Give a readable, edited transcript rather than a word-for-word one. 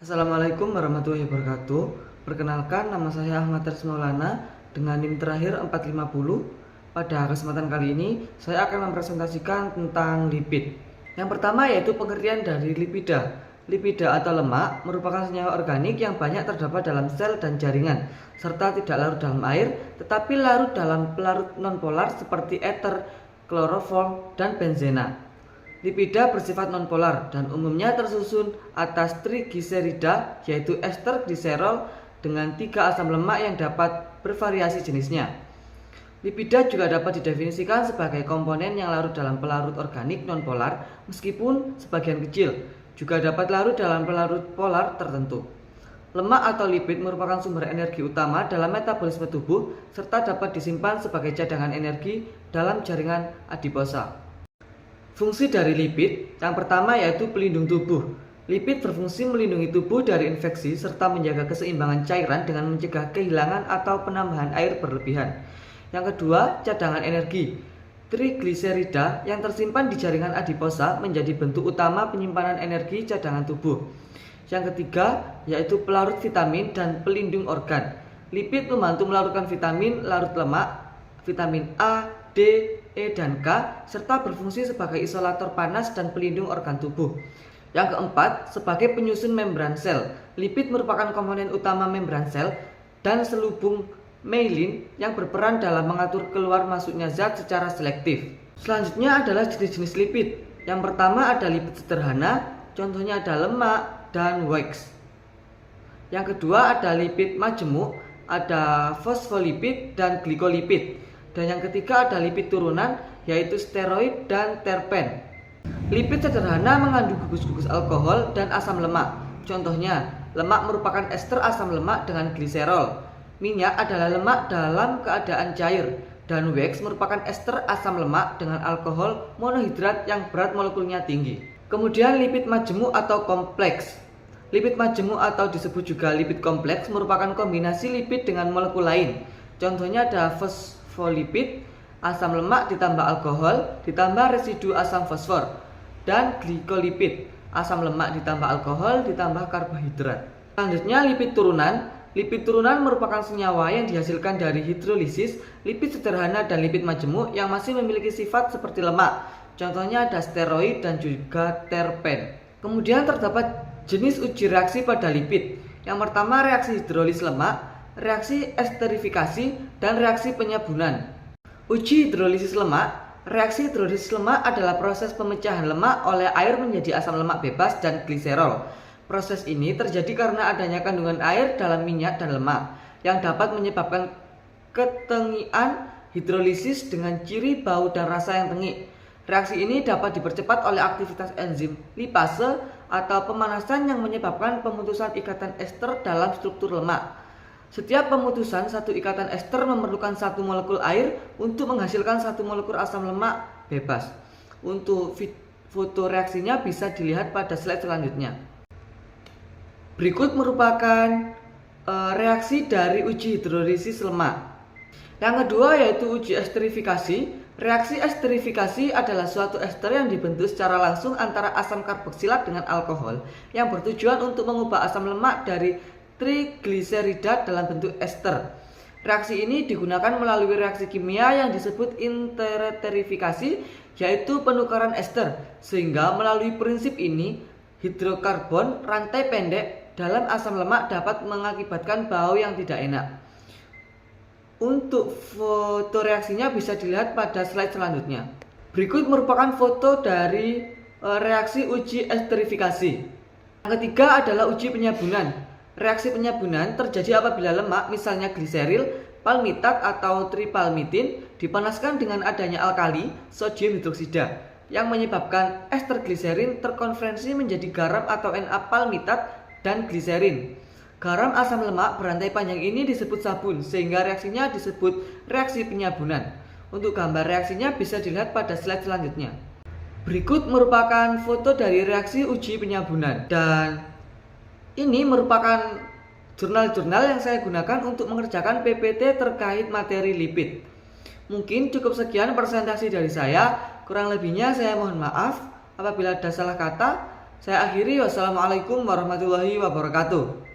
Assalamualaikum warahmatullahi wabarakatuh. Perkenalkan, nama saya Ahmad Ters Maulana dengan NIM terakhir 450. Pada kesempatan kali ini saya akan mempresentasikan tentang lipid. Yang pertama yaitu pengertian dari lipida. Lipida atau lemak merupakan senyawa organik yang banyak terdapat dalam sel dan jaringan, serta tidak larut dalam air, tetapi larut dalam pelarut nonpolar seperti ether, kloroform, dan benzena. Lipida bersifat nonpolar dan umumnya tersusun atas trigliserida, yaitu ester gliserol dengan 3 asam lemak yang dapat bervariasi jenisnya. Lipida juga dapat didefinisikan sebagai komponen yang larut dalam pelarut organik nonpolar, meskipun sebagian kecil juga dapat larut dalam pelarut polar tertentu. Lemak atau lipid merupakan sumber energi utama dalam metabolisme tubuh serta dapat disimpan sebagai cadangan energi dalam jaringan adiposa. Fungsi dari lipid yang pertama yaitu pelindung tubuh. Lipid berfungsi melindungi tubuh dari infeksi serta menjaga keseimbangan cairan dengan mencegah kehilangan atau penambahan air berlebihan. Yang kedua, cadangan energi. Trigliserida yang tersimpan di jaringan adiposa menjadi bentuk utama penyimpanan energi cadangan tubuh. Yang ketiga, yaitu pelarut vitamin dan pelindung organ. Lipid membantu melarutkan vitamin, larut lemak, vitamin A, D, E, dan K, serta berfungsi sebagai isolator panas dan pelindung organ tubuh. Yang keempat, sebagai penyusun membran sel. Lipid merupakan komponen utama membran sel dan selubung myelin yang berperan dalam mengatur keluar masuknya zat secara selektif. Selanjutnya adalah jenis-jenis lipid. Yang pertama ada lipid sederhana, contohnya ada lemak dan wax. Yang kedua ada lipid majemuk, ada fosfolipid dan glikolipid. Dan yang ketiga ada lipid turunan, yaitu steroid dan terpen. Lipid sederhana mengandung gugus-gugus alkohol dan asam lemak. Contohnya, lemak merupakan ester asam lemak dengan gliserol. Minyak adalah lemak dalam keadaan cair. Dan wax merupakan ester asam lemak dengan alkohol monohidrat yang berat molekulnya tinggi. Kemudian lipid majemuk atau kompleks. Lipid majemuk atau disebut juga lipid kompleks merupakan kombinasi lipid dengan molekul lain. Contohnya ada fosfolipid, asam lemak ditambah alkohol, ditambah residu asam fosfor, dan glikolipid, asam lemak ditambah alkohol, ditambah karbohidrat. Selanjutnya lipid turunan. Lipid turunan merupakan senyawa yang dihasilkan dari hidrolisis lipid sederhana dan lipid majemuk yang masih memiliki sifat seperti lemak. Contohnya ada steroid dan juga terpen. Kemudian terdapat jenis uji reaksi pada lipid. Yang pertama reaksi hidrolis lemak, reaksi esterifikasi, dan reaksi penyabunan. Uji hidrolisis lemak. Reaksi hidrolisis lemak adalah proses pemecahan lemak oleh air menjadi asam lemak bebas dan gliserol. Proses ini terjadi karena adanya kandungan air dalam minyak dan lemak yang dapat menyebabkan ketengian hidrolisis dengan ciri bau dan rasa yang tengik. Reaksi ini dapat dipercepat oleh aktivitas enzim lipase atau pemanasan yang menyebabkan pemutusan ikatan ester dalam struktur lemak. Setiap pemutusan satu ikatan ester memerlukan satu molekul air untuk menghasilkan satu molekul asam lemak bebas. Untuk foto reaksinya bisa dilihat pada slide selanjutnya. Berikut merupakan reaksi dari uji hidrolisis lemak. Yang kedua yaitu uji esterifikasi. Reaksi esterifikasi adalah suatu ester yang dibentuk secara langsung antara asam karboksilat dengan alkohol yang bertujuan untuk mengubah asam lemak dari trigliserida dalam bentuk ester. Reaksi ini digunakan melalui reaksi kimia yang disebut interterifikasi, yaitu penukaran ester, sehingga melalui prinsip ini hidrokarbon rantai pendek dalam asam lemak dapat mengakibatkan bau yang tidak enak. Untuk foto reaksinya bisa dilihat pada slide selanjutnya. Berikut merupakan foto dari reaksi uji esterifikasi. Yang ketiga adalah uji penyabunan. Reaksi penyabunan terjadi apabila lemak, misalnya gliseril, palmitat atau tripalmitin, dipanaskan dengan adanya alkali, sodium hidroksida, yang menyebabkan ester gliserin terkonversi menjadi garam atau Na-palmitat dan gliserin. Garam asam lemak berantai panjang ini disebut sabun, sehingga reaksinya disebut reaksi penyabunan. Untuk gambar reaksinya bisa dilihat pada slide selanjutnya. Berikut merupakan foto dari reaksi uji penyabunan, dan ini merupakan jurnal-jurnal yang saya gunakan untuk mengerjakan PPT terkait materi lipid. Mungkin cukup sekian presentasi dari saya, kurang lebihnya saya mohon maaf apabila ada salah kata. Saya akhiri, wassalamualaikum warahmatullahi wabarakatuh.